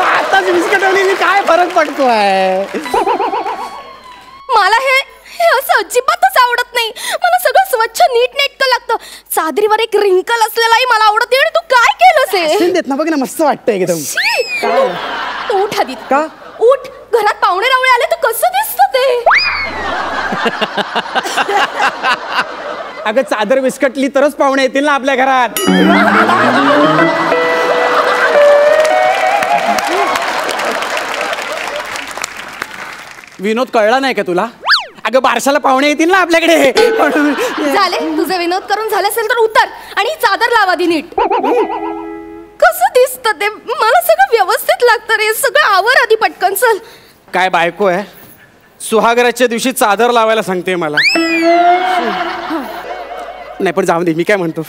आताच विस्कटवली काय फरक पडतोय. मला हे असं अजिबातच आवडत नाही. मला सगळं स्वच्छ नीटनेटकं लागतं. चादरीवर एक रिंकल असलेलाही मला आवडत नाही. आणि तू काय केलंस हे? देत ना बघ ना, मस्त वाटतं एकदम. तू उठ आधी. का उठ. घरात पाहुणे रावळे आले तर कसं दिसतं ते. अगं चादर विस्कटली तरच पाहुणे येतील ना आपल्या घरात. विनोद कळला नाही का तुला? अगं बारशाला पाहुणे येतील ना आपल्याकडे. झाले तुझे विनोद करून झाले असेल तर उतर आणि चादर लाव आधी नीट. कसं दिसतं ते. मला सगळं व्यवस्थित लागतं रे. सगळं आवर आधी पटकन. चल. काय बायको आहे, सुहागराच्या दिवशी चादर लावायला सांगते मला. नाही पण जाऊ दे, मी काय म्हणतो,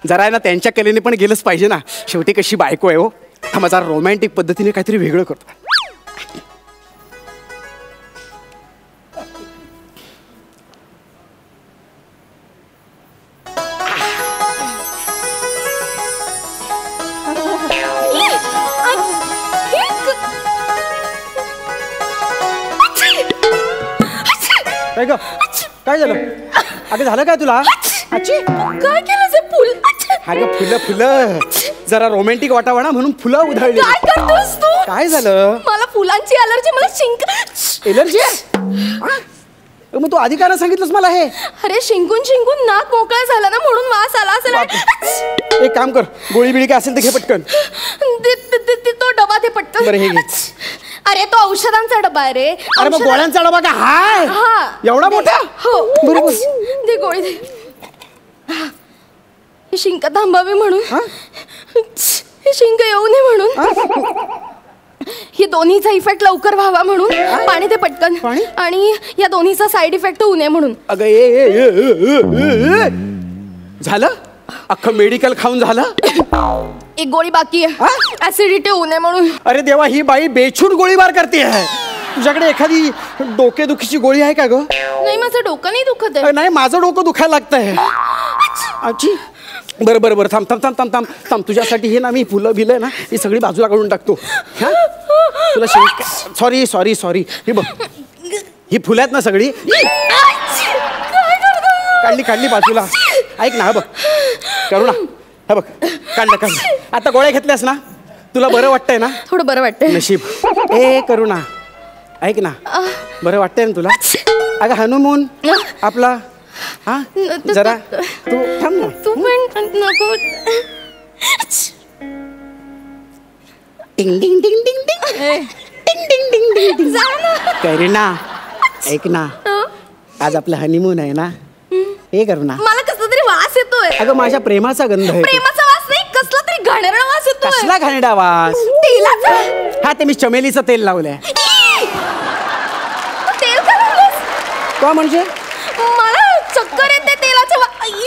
जरा ना त्यांच्या कलेने पण गेलंच पाहिजे ना. शेवटी कशी बायको आहे हो. थांबा जरा रोमॅन्टिक पद्धतीने काहीतरी वेगळं करतो. काय ग, काय झालं? अगं झालं काय तुला? काय केलं ते फुल? अगं फुलं फुलं जरा रोमॅन्टिक वाटावं ना म्हणून फुलं उधळली. काय करतोस तू? काय झालं? मला फुलांची अलर्जी. मला शिंक. एलर्जी आहे? मग तू आधी काय सांगितलंस मला हे? अरे शिंकून शिंकून नाक मोकळा झाला ना म्हणून वास आला असेल. एक काम कर, गोळी बिळी काय असेल तर घे पटकन. तो डबा ते पटकन. बरं हे घे. अरे तो औषधांचा डबा आहे रे. अरे मग गोळ्यांचा डबा का हाय? हा एवढा मोठा? हो. बरोबर. दे गोळी दे. ही शिंक थांबावी म्हणून. ही शिंक येऊ नये म्हणून. ही दोन्हीचा इफेक्ट लवकर व्हावा म्हणून. पाणी ते पटकन. आणि या दोन्हीचा साइड इफेक्ट होऊ नये म्हणून. अगं झालं? अख्खं मेडिकल खाऊन झालं? एक गोळी बाकी आहे. ऍसिडिटी होऊ नये म्हणून. अरे देवा, ही बाई बेछूट गोळीबार करते आहे. तुझ्याकडे एखादी डोकेदुखीची गोळी आहे का ग? नाही माझं डोकं नाही दुखत आहे. नाही माझं डोकं दुखायला लागतंय. आजी बरं बरं बरं थांब थांब थांब थांब थांब थांब. तुझ्यासाठी हे ना मी फुलं बिलं ना ही सगळी बाजूला काढून टाकतो. हा तुला सॉरी सॉरी सॉरी. ही बघ ही फुलं आहेत ना सगळी काढली काढली बाजूला. ऐक ना, हा बघ करू ना, हा बघ काढलं काढलं. आता गोळ्या घेतल्यास ना, तुला बरं वाटतंय ना? थोडं बरं वाटतंय. नशीब. करू ना, ऐक ना, बरं वाटतंय ना तुला? अगं हनुमून आपला. हा जरा तू थांब ना. तू पण नको. टिंग टिंग टिंग टिंग टिंग टिंग टिंग टिंग टिंग टिंग. करीना ऐक ना, आज आपला हनीमून आहे ना, हे करू ना. मला कसला तरी वास येतोय. अगं माझ्या प्रेमाचा गंध आहे. प्रेमाचा वास नाही, कसला तरी घाणेरडा वास येतोय. कसला घाणेरडा वास? तेलाचा. हा ते मी चमेलीचं तेल लावलंय. तेल का लावलंस? का म्हणजे? मला चक्कर येते तेलाच्या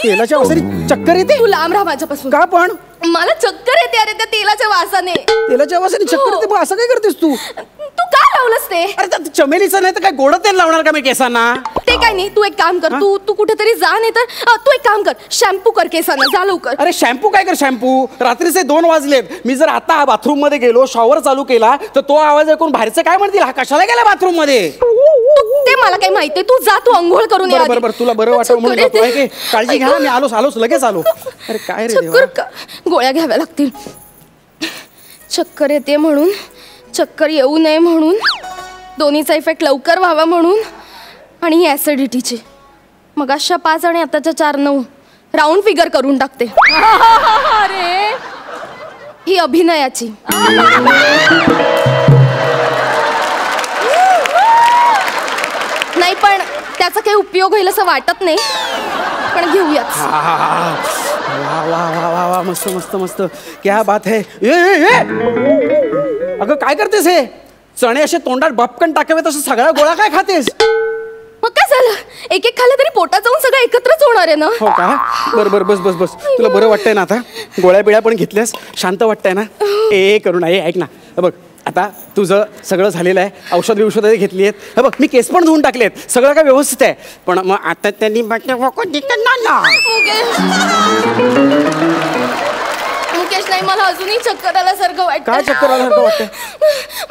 तेलाच्या वासाने चक्कर येते? तू लांब राहा माझ्यापासून. का पण? मला चक्कर येते अरे त्या तेलाच्या वासाने. तेलाच्या वासाने चक्कर येते? मग असं काय करतेस तू? तू का लावलंस ते? अरे चमेलीचं नाही तर काय गोड तेल लावणार का मी केसांना? ते काय नाही, तू एक काम कर, तू कुठेतरी जा. नाही तर तू एक काम कर, शॅम्पू कर केसांना. जा लवकर. अरे शॅम्पू काय कर? शॅम्पू रात्रीचे 2 वाजलेत. मी जर आता बाथरूम मध्ये गेलो, शॉवर चालू केला तर तो आवाज ऐकून बाहेरचं काय म्हणतील, हा कशाला गेला बाथरूम मध्ये? ते मला काही माहितीये. तू जा, तू अंघोळ करून ये. बरोबर तुला बरं वाटतं म्हणून जातो. काळजी घ्या, मी आलोच लगेच आलो. अरे काय रे चक्कर गोळ्या घ्याव्या लागतील. चक्कर येते म्हणून, चक्कर येऊ नये म्हणून, दोन्हीचा इफेक्ट लवकर व्हावा म्हणून, आणि ही ऍसिडिटीची. मग अशा 5 आणि आताच्या 4 9 राऊंड फिगर करून टाकते. अरे ही अभिनयाची. नाही पण त्याचा काही उपयोग होईल असं वाटत नाही, पण घेऊयात. वा वा वा वा वा, मस्त मस्त मस्त, क्या बात है. अगं काय करतेस हे? चणे असे तोंडात बपकन टाकावे तसं सगळ्या गोळा काय खातेस? मग काय झालं, एक एक खाल्लं तरी पोटात जाऊन सगळं एकत्रच होणार आहे ना. हो का? बरं बरं बस बस बस. तुला बरं वाटतंय ना आता? गोळ्या बिळ्या पण घेतल्यास, शांत वाटतंय ना? करू ना, ऐक ना, बघ आता तुझं सगळं झालेलं आहे, औषध घेतली आहेत. हे बघ मी केस पण धुवून टाकले आहेत, सगळं काय व्यवस्थित आहे. पण मग आता त्यांनी मुकेश नाही, मला अजूनही चक्कर आल्यासारखं वाटतं. काय चक्कर आल्यासारखं वाटतंय?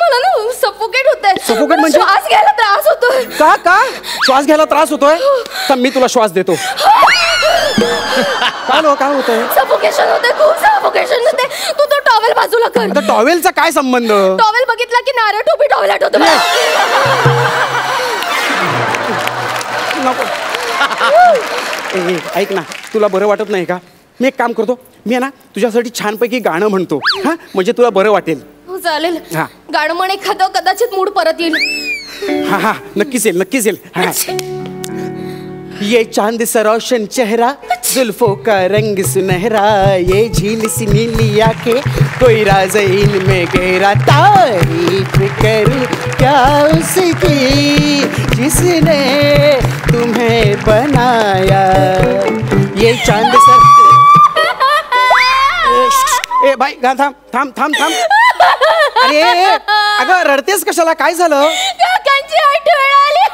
मला ना सफोकेट होतंय. Suffocate म्हणजे? श्वास घ्यायला त्रास होतोय. का श्वास घ्यायला त्रास होतोय? तर मी तुला श्वास देतो. काय होतंय? सफोकेशन होते, खूप सफोकेशन होते. तू तो टॉवेल बाजूला कर. आता टॉवेलचा काय संबंध? टॉवेल बघितला की नारळ टोपी टॉवेल आठवतो मला. नको. ऐक ना, तुला बरं वाटत नाही का? मी एक काम करतो, मी आहे ना तुझ्यासाठी छानपैकी गाणं म्हणतो, हा म्हणजे तुला बरं वाटेल. हो चालेल. हा. गाणं म्हण एखादं, कदाचित मूड परत येईल. हा नक्कीच येईल. हा. ये चांद सा रोशन चेहरा, जुल्फों का रंग सुनहरा, ये झील सी नीली आंखें, कोई राज इनमें गहरा, तारीफ करूं क्या उसकी जिसने तुम्हें बनाया. ये चांद सा ए भाई थांब. अरे अगं रडतेस कशाला, काय झालं? काकांची आठवण आली.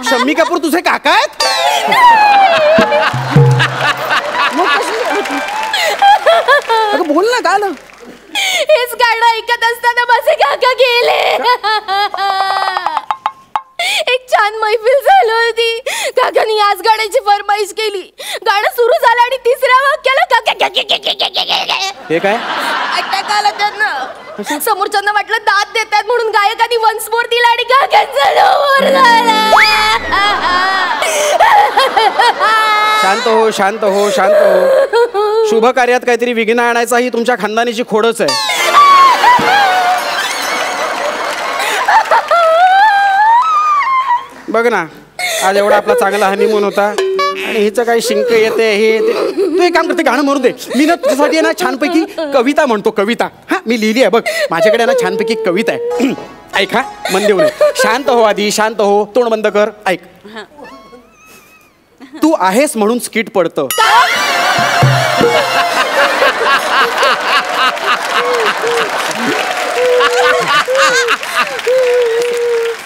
शम्मी कपूर तुझे काका आहेत? अगं बोल ना, काय झालं? हेच गाणं ऐकत असताना माझे काका गेले. एक छान मैफिल झाली होती. काकांनी याच गाण्याची फरमाईश केली. गाणं सुरू झालं आणि तिसऱ्या वाक्याला हे काय अटॅक आला त्यांना. समोरच्यांना वाटलं दात देतात म्हणून गायकांनी वन्स मोर दिला आणि काकांचा नंबर झाला. शांत हो. शुभ कार्यात काहीतरी विघ्न आणायचा ही तुमच्या खानदानीची खोडच आहे. बघ ना, आज एवढा आपला चांगला हनीमून होता आणि हिचं काही शिंक येते हे तू एक काम करते, गाणं म्हणून दे. मी ना तुझ्यासाठी ना छानपैकी कविता म्हणतो. कविता हा मी लिहिली आहे बघ, माझ्याकडे ना छानपैकी कविता आहे. ऐक हा, मन देऊ नये. शांत हो आधी, शांत हो, तोंड बंद कर. ऐक. तू आहेस म्हणून स्किट पडतं.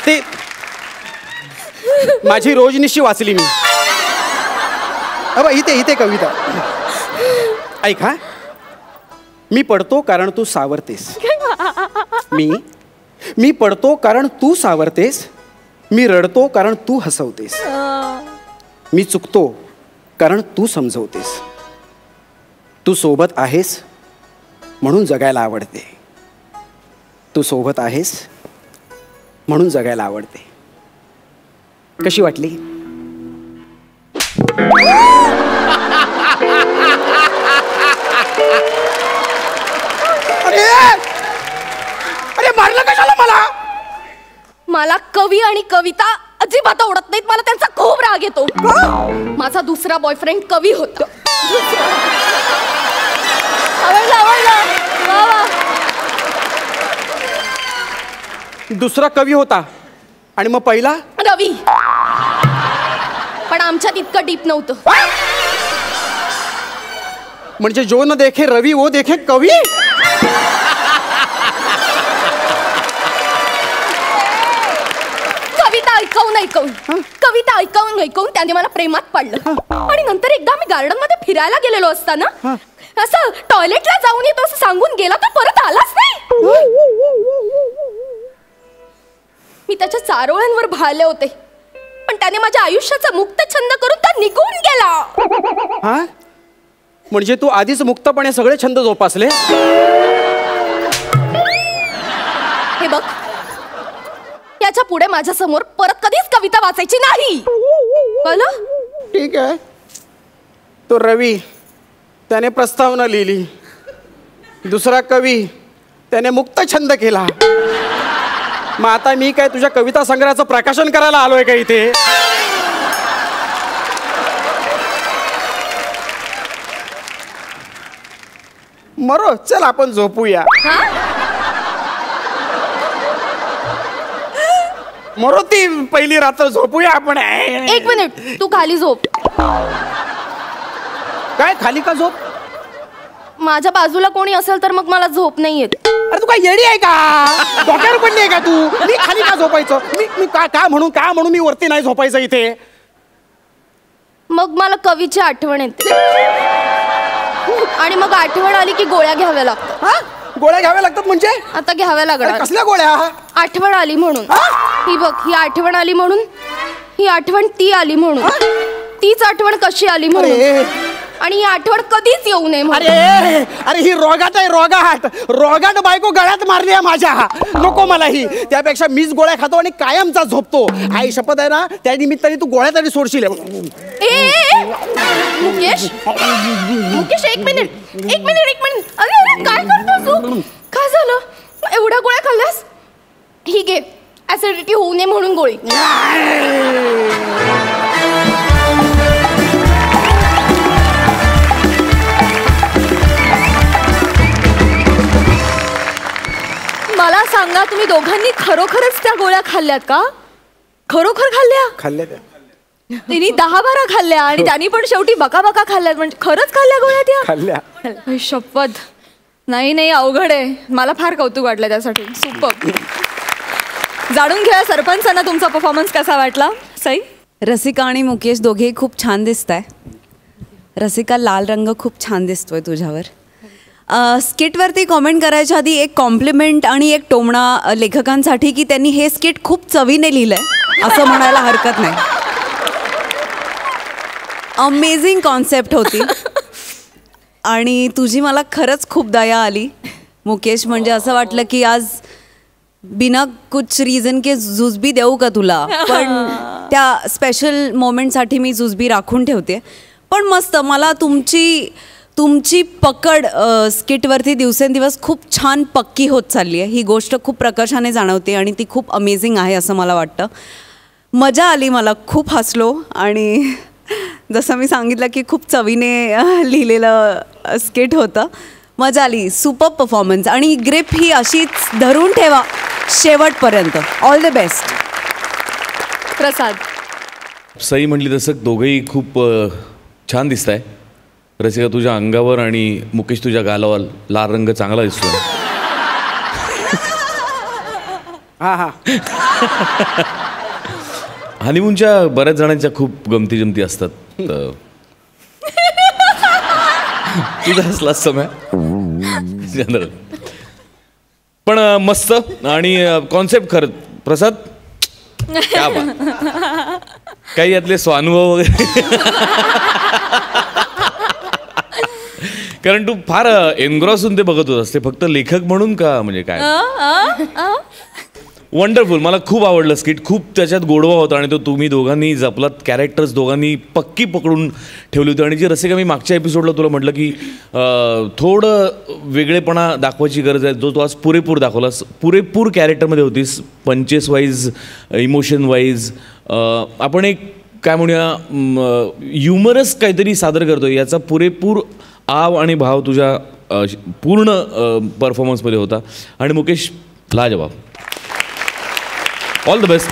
ते माझी रोजनिशी वाचली मी. अबा इथे कविता ऐक हा. मी पडतो कारण तू सावरतेस. मी पडतो कारण तू सावरतेस. मी रडतो कारण तू हसवतेस. मी चुकतो कारण तू समजवतेस. तू सोबत आहेस म्हणून जगायला आवडते. तू सोबत आहेस म्हणून जगायला आवडते. कशी वाटली? अरे मारलं कशाला मला कवी आणि कविता अजिबात आवडत नाहीत. मला त्यांचा खूप राग येतो. माझा दुसरा बॉयफ्रेंड कवी होता. आवडलं. दुसरा कवी होता आणि मग पहिला रवी. पण आमच्यात इतकं डीप नव्हतं. म्हणजे जो न देखे रवी वो देखे कवी. कविता ऐकवून त्याने मला प्रेमात पाडलं. आणि नंतर एकदा मी गार्डन मध्ये फिरायला गेलेलो असताना असं टॉयलेटला जाऊन येतो असं सांगून गेला तर परत आलाच नाही. मी त्याच्या चारोळ्यांवर भाळले होते पण त्याने माझ्या आयुष्याचा मुक्त छंद करून तो निघून गेला. म्हणजे तू आधीच मुक्तपणे सगळे छंद जोपासले. हे बघ, याच्या पुढे माझ्या समोर परत कधीच कविता वाचायची नाही. कळलं? ठीक आहे. तो रवी त्याने प्रस्तावना लिहिली. दुसरा कवी त्याने मुक्त छंद केला. मग आता मी काय तुझ्या कविता संग्रहाचं प्रकाशन करायला आलोय का इथे? मरो चल आपण झोपूया. मरो ती पहिली रात्र झोपूया आपण. एक मिनिट, तू खाली झोप. काय खाली का झोप? माझ्या बाजूला कोणी असेल तर मग मला झोप नाही येत. अरे तू काय येडी आहे का? डोक्यावर पडली आहे का तू? मी खाली का झोपायचं? मी का म्हणून मी वरती नाही झोपायचं इथे? मग मला कवीची आठवण येते आणि मग आठवण आली की गोळ्या घ्याव्या लागतात. हा? गोळ्या घ्याव्या लागतात म्हणजे? आता घ्याव्या लागणार. कसल्या गोळ्या? आठवण आली म्हणून. ही बघ, ही आठवण आली म्हणून, ही आठवण ती आली म्हणून, तीच आठवण कशी आली म्हणून, आणि ही आठवण कधीच येऊ नये म्हणून. अरे ही रोगाट आहे, रोगाट बायको गळ्यात मारली आहे माझ्या. नको मला ही. त्यापेक्षा मीच गोळ्या खातो आणि कायमचा झोपतो. आई शपथ आहे ना, त्या निमित्ताने तू गोळ्या तरी सोडशील. मुकेश, एक मिनिट. अरे काय करतोस तू? काय झालं? एवढ्या गोळ्या खाल्ल्यास? ही घे, ऍसिडिटी होऊ नये म्हणून गोळी. मला सांगा, तुम्ही दोघांनी खरोखरच त्या गोळ्या खाल्ल्यात का? खरोखर खाल्ल्या? तिने 10-12 खाल्ल्या आणि त्यांनी पण शेवटी बका खाल्ल्यात. म्हणजे खरंच खाल्ल्या गोळ्या त्या? खाल्ल्या. शपथ. नाही अवघड आहे. मला फार कौतुक वाटलं त्यासाठी. सुपर. जाणून घ्या सरपंचांना तुमचा परफॉर्मन्स कसा वाटला. सई? रसिका आणि मुकेश दोघेही खूप छान दिसताय. रसिका, लाल रंग खूप छान दिसतोय तुझ्यावर. स्किटवरती कॉमेंट करायच्या आधी एक कॉम्प्लिमेंट आणि एक टोमणा लेखकांसाठी की त्यांनी हे स्किट खूप चवीने लिहिलंय असं म्हणायला हरकत नाही. अमेझिंग कॉन्सेप्ट होती आणि तुझी मला खरंच खूप दया आली मुकेश. म्हणजे असं वाटलं की आज बिना कुछ रीजन के जुजबी देऊ का तुला, पण त्या स्पेशल मोमेंटसाठी मी जुजबी राखून ठेवते. पण मस्त, मला तुमची पकड स्किटवरती दिवसेंदिवस खूप छान पक्की होत चालली आहे. ही गोष्ट खूप प्रकर्षाने जाणवते आणि ती खूप अमेझिंग आहे असं मला वाटतं. मजा आली, मला खूप हसलो आणि जसं मी सांगितलं की खूप चवीने लिहिलेलं स्किट होतं. मजा आली. सुपर परफॉर्मन्स आणि ग्रिप ही अशीच धरून ठेवा शेवटपर्यंत. All the best. Prasad? Sai म्हटली तसं दोघंही खूप छान दिसत आहे. रसिका, तुझ्या अंगावर आणि मुकेश तुझ्या गालावर लाल रंग चांगला दिसतो. हनीमूनच्या बऱ्याच जणांच्या खूप गमती जमती असतात. तुझा हसला समय जनरल, पण मस्त आणि कॉन्सेप्ट खरं. प्रसाद, क्या बात. काही यातले स्वानुभव वगैरे, कारण तू फार एन्ग्रॉस होऊन ते बघत होत असते. फक्त लेखक म्हणून का, म्हणजे काय? वंडरफुल. मला खूप आवडलं स्किट. खूप त्याच्यात गोडवा होता आणि तो तुम्ही दोघांनी जपलात. कॅरेक्टर्स दोघांनी पक्की पकडून ठेवली होती. आणि जी रसिका, मी मागच्या एपिसोडला तुला म्हटलं की थोडं वेगळेपणा दाखवायची गरज आहे, जो तू आज पुरेपूर दाखवलास. पुरेपूर कॅरेक्टरमध्ये होतीस, पंचेस वाईज, इमोशन वाईज. आपण एक काय म्हणूया, ह्युमरस काहीतरी सादर करतो, याचा पुरेपूर आव आणि भाव तुझ्या पूर्ण परफॉर्मन्समध्ये होता. आणि मुकेश, लाजवाब. All the best.